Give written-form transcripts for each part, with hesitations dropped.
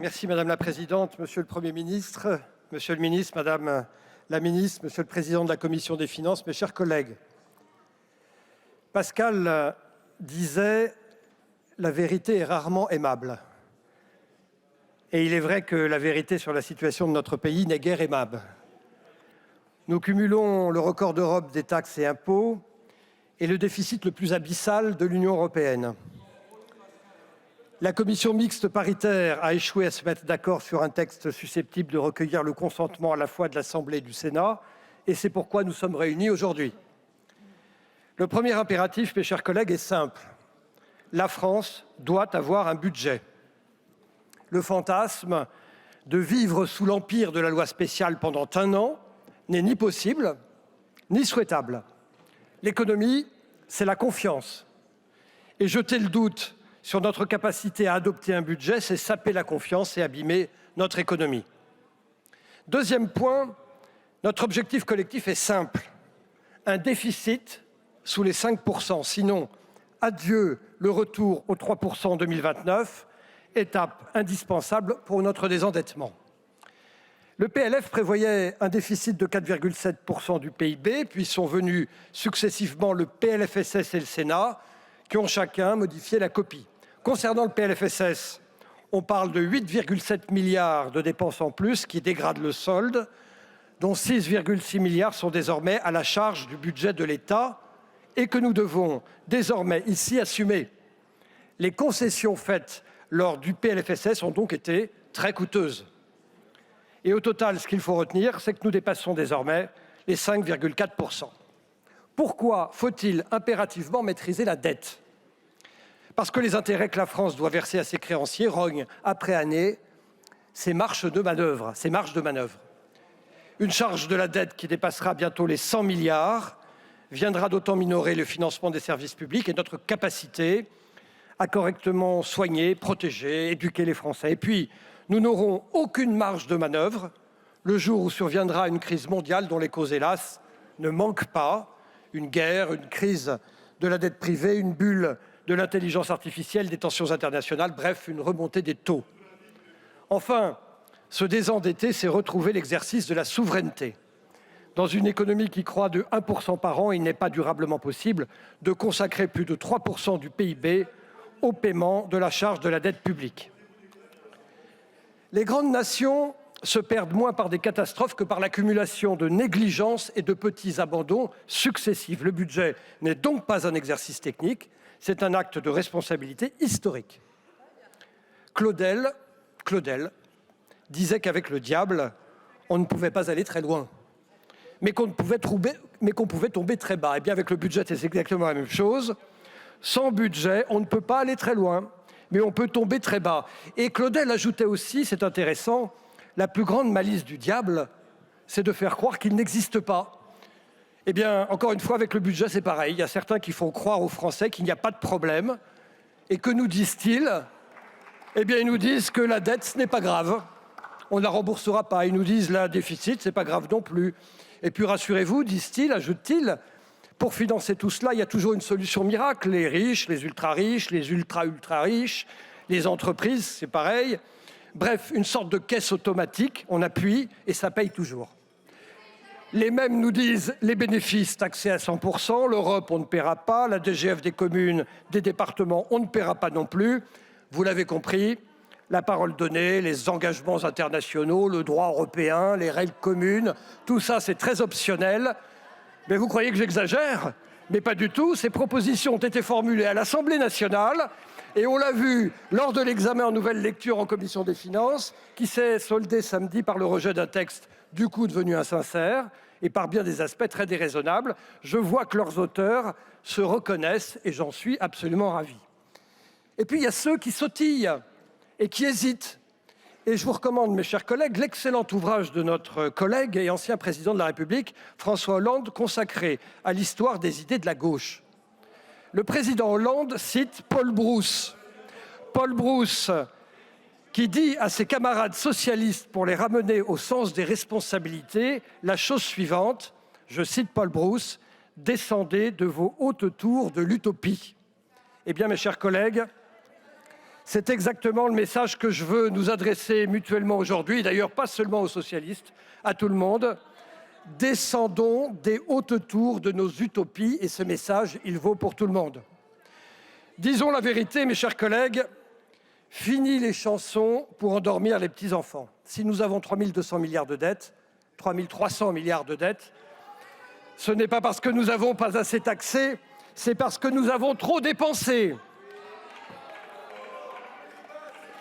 Merci Madame la Présidente, Monsieur le Premier ministre, Monsieur le Ministre, Madame la Ministre, Monsieur le Président de la Commission des Finances, mes chers collègues. Pascal disait « La vérité est rarement aimable ». Et il est vrai que la vérité sur la situation de notre pays n'est guère aimable. Nous cumulons le record d'Europe des taxes et impôts et le déficit le plus abyssal de l'Union européenne. La commission mixte paritaire a échoué à se mettre d'accord sur un texte susceptible de recueillir le consentement à la fois de l'Assemblée et du Sénat, et c'est pourquoi nous sommes réunis aujourd'hui. Le premier impératif, mes chers collègues, est simple. La France doit avoir un budget. Le fantasme de vivre sous l'empire de la loi spéciale pendant un an n'est ni possible, ni souhaitable. L'économie, c'est la confiance. Et jeter le doute sur notre capacité à adopter un budget, c'est saper la confiance et abîmer notre économie. Deuxième point, notre objectif collectif est simple. Un déficit sous les 5%, sinon adieu le retour aux 3% en 2029, étape indispensable pour notre désendettement. Le PLF prévoyait un déficit de 4,7% du PIB, puis sont venus successivement le PLFSS et le Sénat, qui ont chacun modifié la copie. Concernant le PLFSS, on parle de 8,7 milliards de dépenses en plus qui dégradent le solde, dont 6,6 milliards sont désormais à la charge du budget de l'État et que nous devons désormais ici assumer. Les concessions faites lors du PLFSS ont donc été très coûteuses. Et au total, ce qu'il faut retenir, c'est que nous dépassons désormais les 5,4%. Pourquoi faut-il impérativement maîtriser la dette ? Parce que les intérêts que la France doit verser à ses créanciers rognent après année ses marges de manœuvre. Une charge de la dette qui dépassera bientôt les 100 milliards viendra d'autant minorer le financement des services publics et notre capacité à correctement soigner, protéger, éduquer les Français. Et puis, nous n'aurons aucune marge de manœuvre le jour où surviendra une crise mondiale dont les causes, hélas, ne manquent pas. Une guerre, une crise de la dette privée, une bulle de l'intelligence artificielle, des tensions internationales, bref, une remontée des taux. Enfin, se désendetter, c'est retrouver l'exercice de la souveraineté. Dans une économie qui croît de 1% par an, il n'est pas durablement possible de consacrer plus de 3% du PIB au paiement de la charge de la dette publique. Les grandes nations se perdent moins par des catastrophes que par l'accumulation de négligences et de petits abandons successifs. Le budget n'est donc pas un exercice technique, c'est un acte de responsabilité historique. Claudel disait qu'avec le diable, on ne pouvait pas aller très loin, mais qu'on pouvait tomber très bas. Et bien avec le budget, c'est exactement la même chose. Sans budget, on ne peut pas aller très loin, mais on peut tomber très bas. Et Claudel ajoutait aussi, c'est intéressant, la plus grande malice du diable, c'est de faire croire qu'il n'existe pas. Eh bien, encore une fois, avec le budget, c'est pareil. Il y a certains qui font croire aux Français qu'il n'y a pas de problème. Et que nous disent-ils ? Eh bien, ils nous disent que la dette, ce n'est pas grave. On ne la remboursera pas. Ils nous disent le déficit, ce n'est pas grave non plus. Et puis, rassurez-vous, disent-ils, ajoutent-ils, pour financer tout cela, il y a toujours une solution miracle. Les riches, les ultra-riches, les ultra-ultra-riches, les entreprises, c'est pareil. Bref, une sorte de caisse automatique, on appuie et ça paye toujours. Les mêmes nous disent les bénéfices taxés à 100%, l'Europe, on ne paiera pas, la DGF des communes, des départements, on ne paiera pas non plus. Vous l'avez compris, la parole donnée, les engagements internationaux, le droit européen, les règles communes, tout ça c'est très optionnel. Mais vous croyez que j'exagère ? Mais pas du tout. Ces propositions ont été formulées à l'Assemblée nationale et on l'a vu lors de l'examen en nouvelle lecture en commission des finances, qui s'est soldé samedi par le rejet d'un texte du coup devenu insincère et par bien des aspects très déraisonnables. Je vois que leurs auteurs se reconnaissent et j'en suis absolument ravi. Et puis il y a ceux qui sautillent et qui hésitent. Et je vous recommande, mes chers collègues, l'excellent ouvrage de notre collègue et ancien président de la République, François Hollande, consacré à l'histoire des idées de la gauche. Le président Hollande cite Paul Brousse. Paul Brousse, qui dit à ses camarades socialistes, pour les ramener au sens des responsabilités, la chose suivante, je cite Paul Brousse, « Descendez de vos hautes tours de l'utopie ». Eh bien, mes chers collègues, C'est exactement le message que je veux nous adresser mutuellement aujourd'hui, d'ailleurs pas seulement aux socialistes, à tout le monde. Descendons des hautes tours de nos utopies et ce message, il vaut pour tout le monde. Disons la vérité, mes chers collègues, fini les chansons pour endormir les petits-enfants. Si nous avons 3 200 milliards de dettes, 3 300 milliards de dettes, ce n'est pas parce que nous n'avons pas assez taxé, c'est parce que nous avons trop dépensé.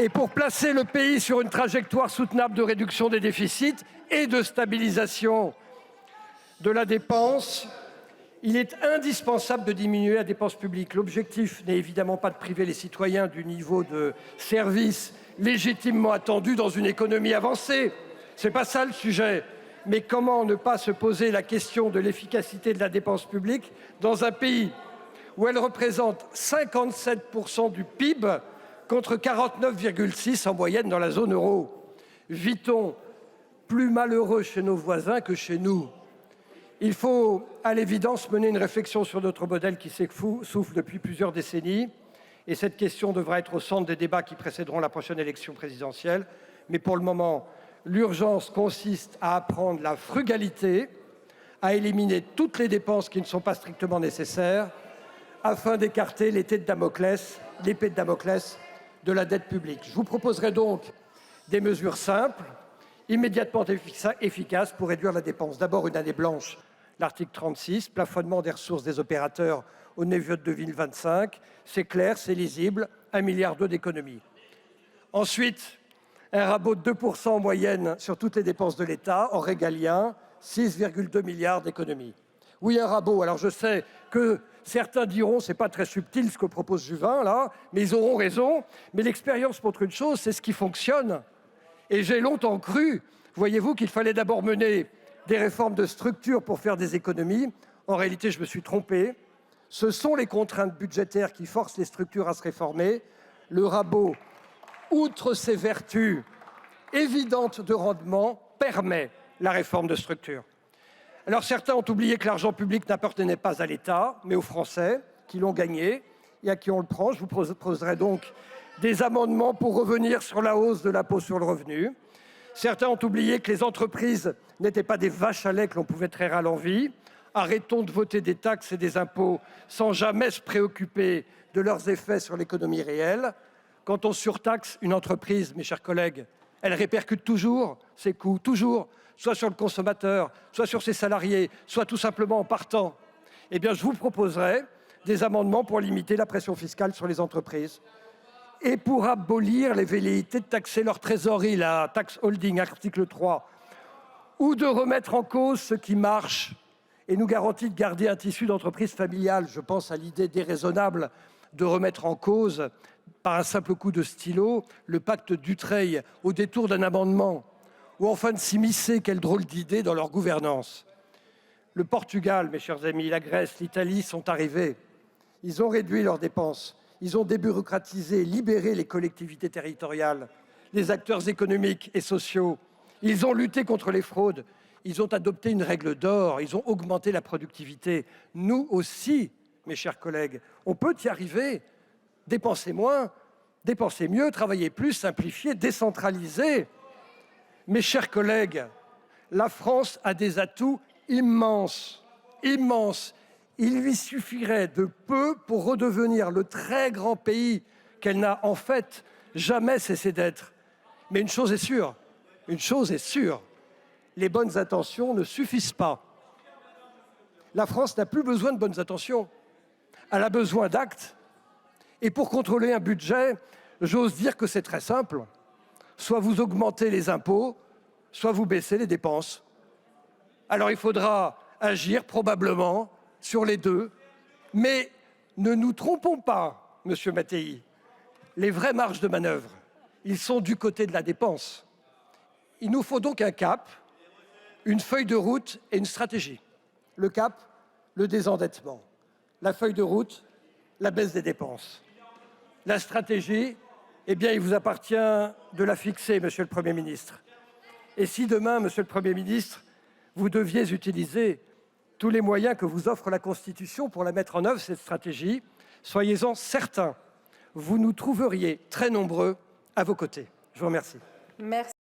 Et pour placer le pays sur une trajectoire soutenable de réduction des déficits et de stabilisation de la dépense, il est indispensable de diminuer la dépense publique. L'objectif n'est évidemment pas de priver les citoyens du niveau de service légitimement attendu dans une économie avancée. Ce n'est pas ça le sujet. Mais comment ne pas se poser la question de l'efficacité de la dépense publique dans un pays où elle représente 57% du PIB contre 49,6% en moyenne dans la zone euro. Vit-on plus malheureux chez nos voisins que chez nous? Il faut, à l'évidence, mener une réflexion sur notre modèle qui s'essouffle depuis plusieurs décennies. Et cette question devra être au centre des débats qui précéderont la prochaine élection présidentielle. Mais pour le moment, l'urgence consiste à apprendre la frugalité, à éliminer toutes les dépenses qui ne sont pas strictement nécessaires, afin d'écarter l'épée de Damoclès de la dette publique. Je vous proposerai donc des mesures simples, immédiatement efficaces pour réduire la dépense. D'abord, une année blanche, l'article 36, plafonnement des ressources des opérateurs au niveau de 2025. C'est clair, c'est lisible, 1,2 milliard d'économies. Ensuite, un rabot de 2% en moyenne sur toutes les dépenses de l'État, en régalien, 6,2 milliards d'économies. Oui, un rabot. Alors je sais que certains diront, c'est pas très subtil ce que propose Juvin, là, mais ils auront raison. Mais l'expérience montre une chose, c'est ce qui fonctionne. Et j'ai longtemps cru, voyez-vous, qu'il fallait d'abord mener des réformes de structure pour faire des économies. En réalité, je me suis trompé. Ce sont les contraintes budgétaires qui forcent les structures à se réformer. Le rabot, outre ses vertus évidentes de rendement, permet la réforme de structure. Alors certains ont oublié que l'argent public n'appartenait pas à l'État, mais aux Français qui l'ont gagné et à qui on le prend. Je vous proposerai donc des amendements pour revenir sur la hausse de l'impôt sur le revenu. Certains ont oublié que les entreprises n'étaient pas des vaches à lait que l'on pouvait traire à l'envi. Arrêtons de voter des taxes et des impôts sans jamais se préoccuper de leurs effets sur l'économie réelle. Quand on surtaxe une entreprise, mes chers collègues, elle répercute toujours ses coûts, toujours, soit sur le consommateur, soit sur ses salariés, soit tout simplement en partant. Eh bien, je vous proposerai des amendements pour limiter la pression fiscale sur les entreprises et pour abolir les velléités de taxer leur trésorerie, la taxe holding, article 3, ou de remettre en cause ce qui marche et nous garantit de garder un tissu d'entreprise familiale. Je pense à l'idée déraisonnable de remettre en cause, par un simple coup de stylo, le pacte Dutreil au détour d'un amendement, ou enfin de s'immiscer, quelle drôle d'idée, dans leur gouvernance. Le Portugal, mes chers amis, la Grèce, l'Italie sont arrivés. Ils ont réduit leurs dépenses. Ils ont débureaucratisé, libéré les collectivités territoriales, les acteurs économiques et sociaux. Ils ont lutté contre les fraudes. Ils ont adopté une règle d'or. Ils ont augmenté la productivité. Nous aussi, mes chers collègues, on peut y arriver. Dépenser moins, dépenser mieux, travailler plus, simplifier, décentraliser. Mes chers collègues, la France a des atouts immenses, immenses. Il lui suffirait de peu pour redevenir le très grand pays qu'elle n'a en fait jamais cessé d'être. Mais une chose est sûre, les bonnes intentions ne suffisent pas. La France n'a plus besoin de bonnes intentions, elle a besoin d'actes. Et pour contrôler un budget, j'ose dire que c'est très simple. Soit vous augmentez les impôts, soit vous baissez les dépenses. Alors il faudra agir probablement sur les deux. Mais ne nous trompons pas, Monsieur Mattei. Les vraies marges de manœuvre, ils sont du côté de la dépense. Il nous faut donc un cap, une feuille de route et une stratégie. Le cap, le désendettement. La feuille de route, la baisse des dépenses. La stratégie, eh bien, il vous appartient de la fixer, Monsieur le Premier ministre. Et si demain, Monsieur le Premier ministre, vous deviez utiliser tous les moyens que vous offre la Constitution pour la mettre en œuvre, cette stratégie, soyez-en certains, vous nous trouveriez très nombreux à vos côtés. Je vous remercie. Merci.